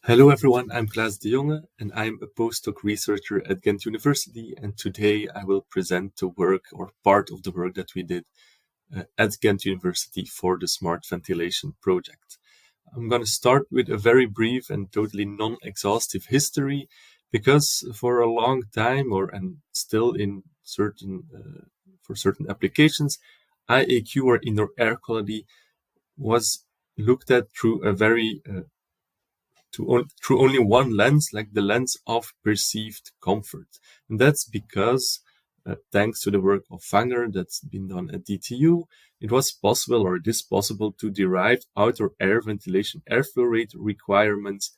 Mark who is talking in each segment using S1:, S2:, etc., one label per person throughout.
S1: Hello everyone, I'm Klaas De Jonge and I'm a postdoc researcher at Ghent University, and today I will present the work or part of the work that we did at Ghent University for the Smart Ventilation project. I'm going to start with a very brief and totally non-exhaustive history, because for a long time, and still in for certain applications, IAQ or indoor air quality was looked at through a very through only one lens, like the lens of perceived comfort. And that's because, thanks to the work of Wanger that's been done at DTU, it was possible, or it is possible, to derive outdoor air ventilation airflow rate requirements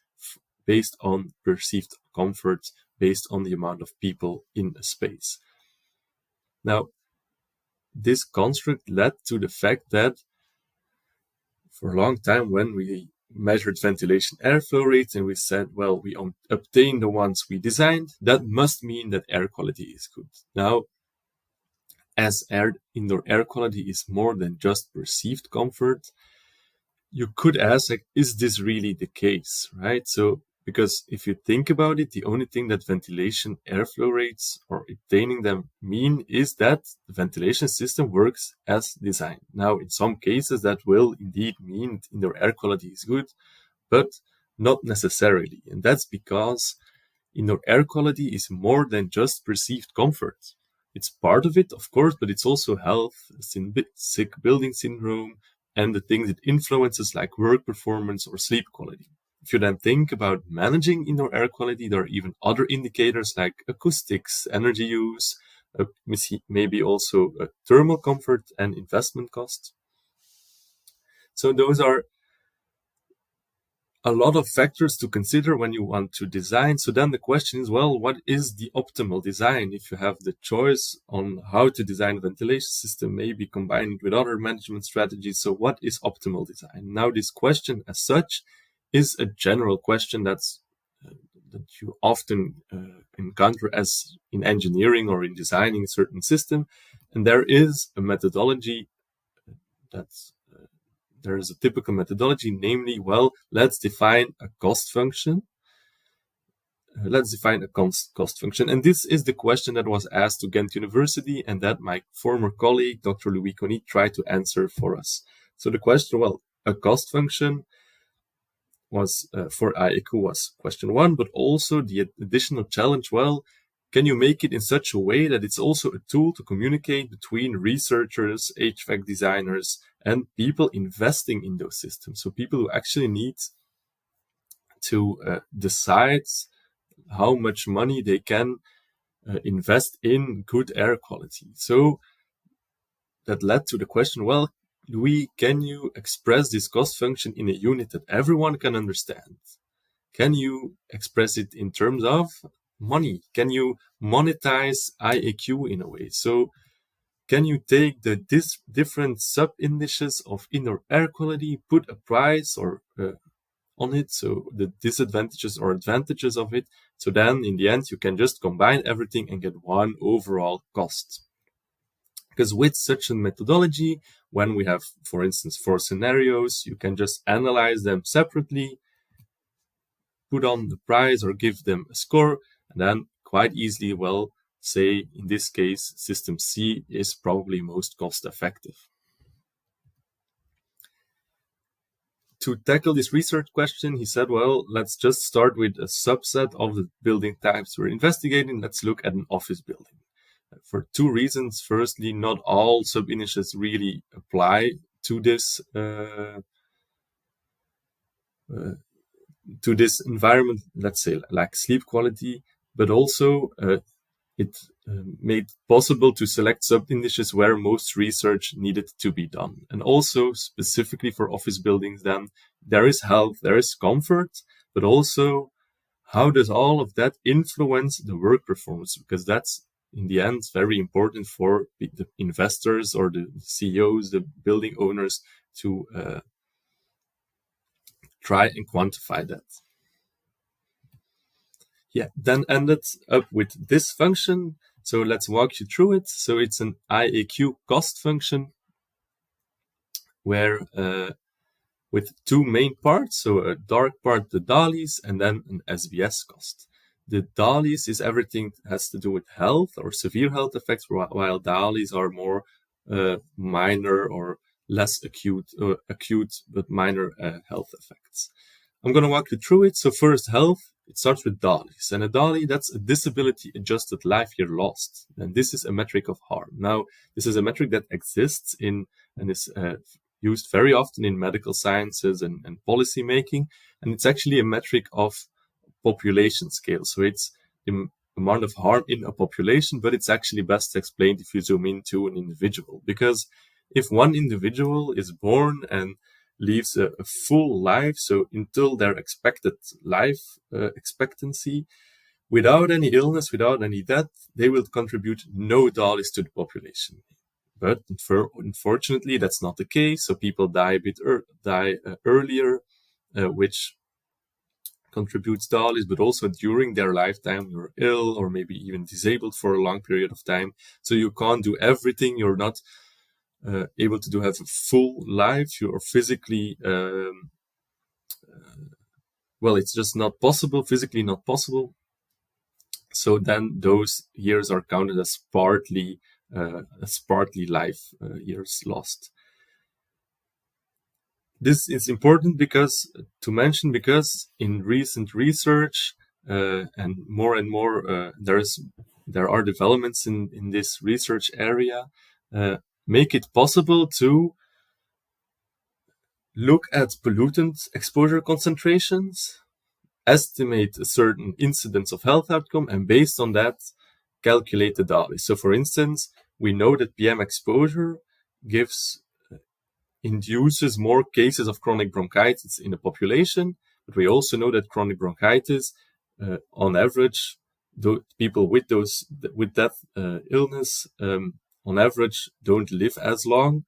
S1: based on perceived comfort, based on the amount of people in a space. Now, this construct led to the fact that for a long time, when we measured ventilation airflow rates and we said, well, we obtain the ones we designed, that must mean that air quality is good. Now, as indoor air quality is more than just perceived comfort, you could ask, like, is this really the case, right? So, because if you think about it, the only thing that ventilation airflow rates or obtaining them mean is that the ventilation system works as designed. Now, in some cases, that will indeed mean indoor air quality is good, but not necessarily. And that's because indoor air quality is more than just perceived comfort. It's part of it, of course, but it's also health, sick building syndrome, and the things it influences, like work performance or sleep quality. If you then think about managing indoor air quality, there are even other indicators like acoustics, energy use, maybe also thermal comfort and investment cost. So those are a lot of factors to consider when you want to design. So then the question is, well, what is the optimal design? If you have the choice on how to design a ventilation system, maybe combine it with other management strategies. So what is optimal design? Now, this question as such is a general question that you often encounter as in engineering or in designing a certain system. And there is a methodology there is a typical methodology, namely, well, let's define a cost function. Let's define a cost function. And this is the question that was asked to Ghent University and that my former colleague, Dr. Louis Conny, tried to answer for us. So the question, well, a cost function was for IAQ was question one, but also the additional challenge, well, can you make it in such a way that it's also a tool to communicate between researchers, HVAC designers, and people investing in those systems? So people who actually need to decide how much money they can invest in good air quality. So that led to the question, well, Louis, can you express this cost function in a unit that everyone can understand? Can you express it in terms of money? Can you monetize IAQ in a way? So can you take the different sub-indices of indoor air quality, put a price or on it, so the disadvantages or advantages of it, so then in the end you can just combine everything and get one overall cost. Because with such a methodology, when we have, for instance, 4 scenarios, you can just analyze them separately, put on the price or give them a score, and then quite easily, well, say in this case, system C is probably most cost effective. To tackle this research question, he said, well, let's just start with a subset of the building types we're investigating. Let's look at an office building. For 2 reasons. Firstly, not all sub-indices really apply to this environment, let's say, like sleep quality, but also it made possible to select sub-indices where most research needed to be done. And also, specifically for office buildings, then there is health, there is comfort, but also how does all of that influence the work performance? Because that's, in the end, very important for the investors or the CEOs, the building owners, to try and quantify that. Yeah, then ended up with this function. So let's walk you through it. So it's an IAQ cost function where with two main parts. So a dark part, the DALYs, and then an SBS cost. The DALYs is everything that has to do with health or severe health effects, while DALYs are more minor or less acute but minor health effects. I'm going to walk you through it. So first, health. It starts with DALYs. And a DALY, that's a disability-adjusted life year lost. And this is a metric of harm. Now, this is a metric that exists in and is used very often in medical sciences and policy making. And it's actually a metric of population scale. So it's the amount of harm in a population, but it's actually best explained if you zoom into an individual. Because if one individual is born and lives a full life, so until their expected life expectancy, without any illness, without any death, they will contribute no DALYs to the population. But unfortunately, that's not the case. So people die earlier, which contributes DALYs, but also during their lifetime, you're ill or maybe even disabled for a long period of time. So you can't do everything. You're not able to have a full life. You are physically, it's just not possible, physically not possible. So then those years are counted as partly life years lost. This is important because in recent research and more there are developments in this research area make it possible to look at pollutant exposure concentrations, estimate a certain incidence of health outcome, and based on that, calculate the DALY. So for instance, we know that PM exposure induces more cases of chronic bronchitis in the population, but we also know that chronic bronchitis, on average, people with that illness, on average, don't live as long,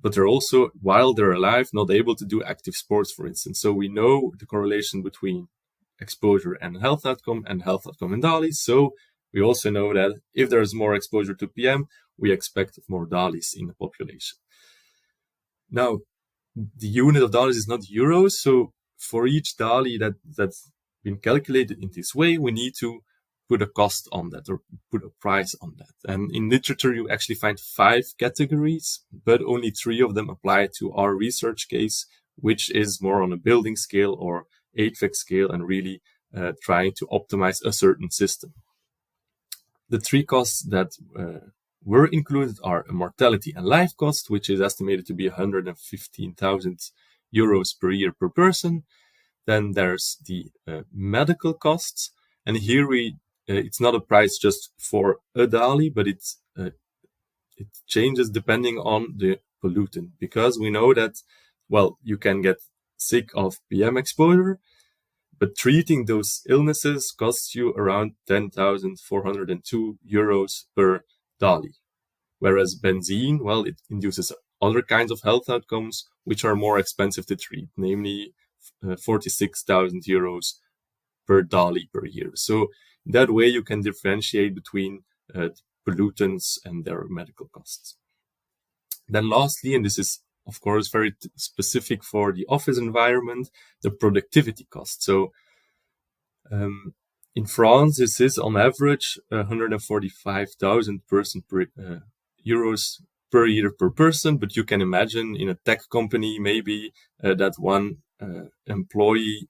S1: but they're also, while they're alive, not able to do active sports, for instance. So we know the correlation between exposure and health outcome and DALYs. So we also know that if there's more exposure to PM, we expect more DALYs in the population. Now, the unit of DALYs is not euros. So for each DALY that's been calculated in this way, we need to put a cost on that or put a price on that. And in literature, you actually find 5 categories, but only 3 of them apply to our research case, which is more on a building scale or AIVC scale and really trying to optimize a certain system. The 3 costs that were included are a mortality and life cost, which is estimated to be 115,000 euros per year per person. Then there's the medical costs. And here it's not a price just for a DALY, but it changes depending on the pollutant, because we know that, you can get sick of PM exposure, but treating those illnesses costs you around 10,402 euros per DALY. Whereas benzene, it induces other kinds of health outcomes, which are more expensive to treat, namely 46,000 euros per DALY per year. So that way you can differentiate between pollutants and their medical costs. Then lastly, and this is of course very specific for the office environment, the productivity cost. So in France, this is on average 145,000 euros per year per person, but you can imagine in a tech company maybe that one employee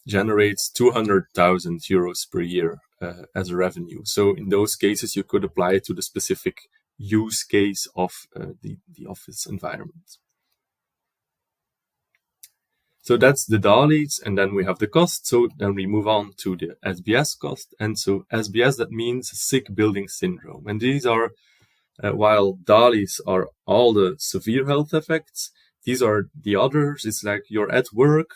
S1: generates 200,000 euros per year as a revenue. So in those cases, you could apply it to the specific use case of the office environment. So that's the DALYs, and then we have the cost. So then we move on to the SBS cost. And so SBS, that means sick building syndrome. And these are, while DALYs are all the severe health effects, these are the others. It's like you're at work,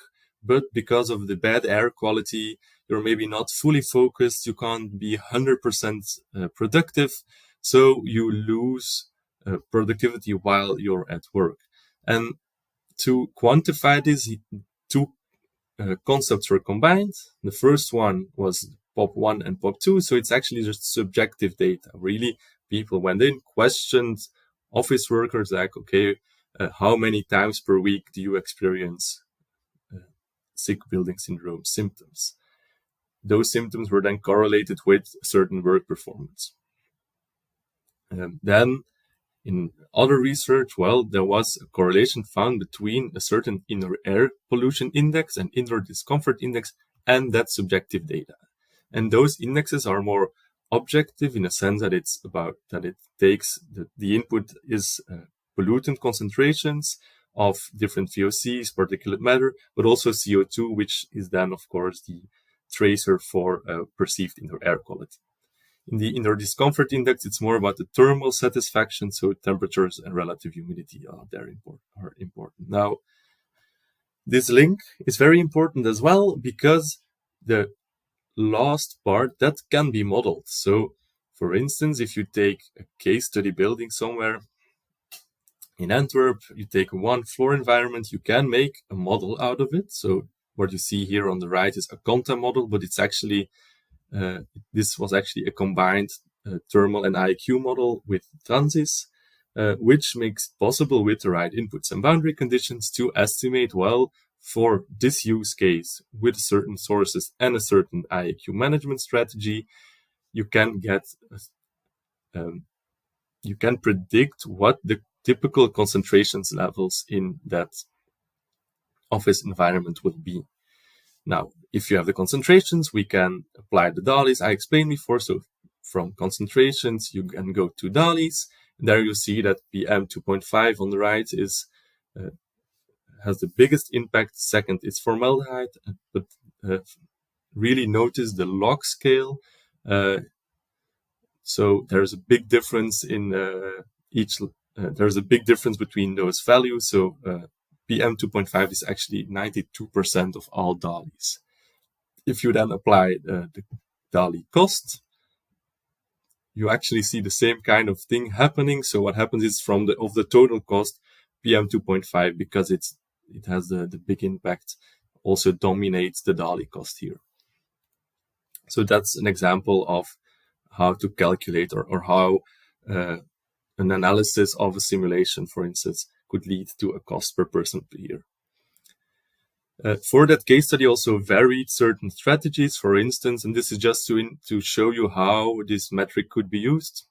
S1: but because of the bad air quality, you're maybe not fully focused. You can't be 100% productive. So you lose productivity while you're at work. And to quantify this, 2 concepts were combined. The first one was POP1 and POP2. So it's actually just subjective data. Really, people, when they questioned office workers, like, okay, how many times per week do you experience sick building syndrome symptoms? Those symptoms were then correlated with certain work performance. Then in other research, well, there was a correlation found between a certain indoor air pollution index and indoor discomfort index and that subjective data. And those indexes are more objective in a sense that it's about that it takes the input is pollutant concentrations of different VOCs, particulate matter, but also CO2, which is then, of course, the tracer for perceived indoor air quality. In the indoor discomfort index, it's more about the thermal satisfaction, so temperatures and relative humidity are important. Now, this link is very important as well because the last part, that can be modeled. So, for instance, if you take a case study building somewhere in Antwerp, you take a one-floor environment, you can make a model out of it. So what you see here on the right is a content model, but it's actually this was actually a combined thermal and IAQ model with Transys, which makes it possible with the right inputs and boundary conditions to estimate, well, for this use case with certain sources and a certain IAQ management strategy, you can get, you can predict what the typical concentrations levels in that office environment will be. Now, if you have the concentrations, we can apply the DALYs I explained before. So from concentrations, you can go to DALYs. There you see that PM 2.5 on the right is has the biggest impact. Second is formaldehyde, but really notice the log scale. So there's a big difference in there's a big difference between those values. So PM 2.5 is actually 92% of all DALYs. If you then apply the DALY cost, you actually see the same kind of thing happening. So what happens is from the total cost, PM 2.5, because it has the big impact, also dominates the DALY cost here. So that's an example of how to calculate or how an analysis of a simulation, for instance, could lead to a cost per person per year. For that case study, also varied certain strategies, for instance, and this is just to show you how this metric could be used.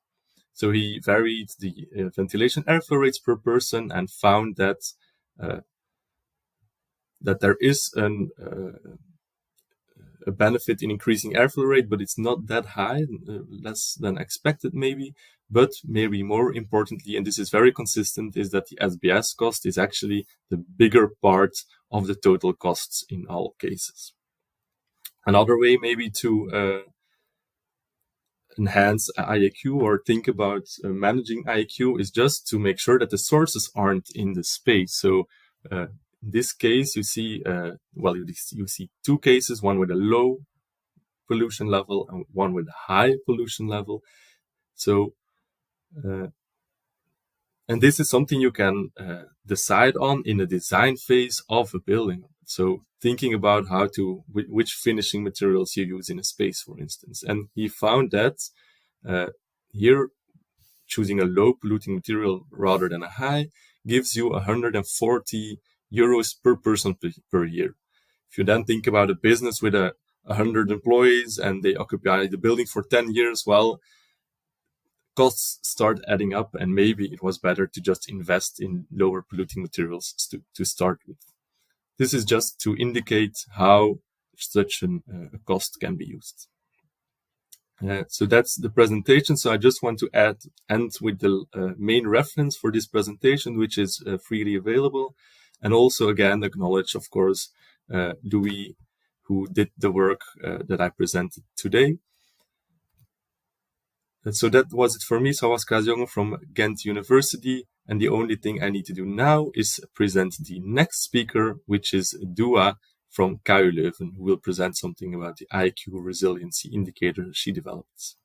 S1: So he varied the ventilation airflow rates per person and found that that there is a benefit in increasing airflow rate, but it's not that high, less than expected maybe. But maybe more importantly, and this is very consistent, is that the SBS cost is actually the bigger part of the total costs in all cases. Another way maybe to enhance IAQ or think about managing IAQ is just to make sure that the sources aren't in the space. So in this case, you see, you see two cases, one with a low pollution level and one with a high pollution level. So and this is something you can decide on in the design phase of a building. So thinking about how to, which finishing materials you use in a space, for instance. And he found that here, choosing a low polluting material rather than a high gives you 140 euros per person per year. If you then think about a business with 100 employees and they occupy the building for 10 years, well, costs start adding up, and maybe it was better to just invest in lower polluting materials to start with. This is just to indicate how such a cost can be used. So that's the presentation. So I just want to end with the main reference for this presentation, which is freely available. And also, again, acknowledge, of course, Louis, who did the work that I presented today. So that was it for me. So I was Klaas De Jonge from Ghent University. And the only thing I need to do now is present the next speaker, which is Dua from KU Leuven, who will present something about the IAQ resiliency indicator she developed.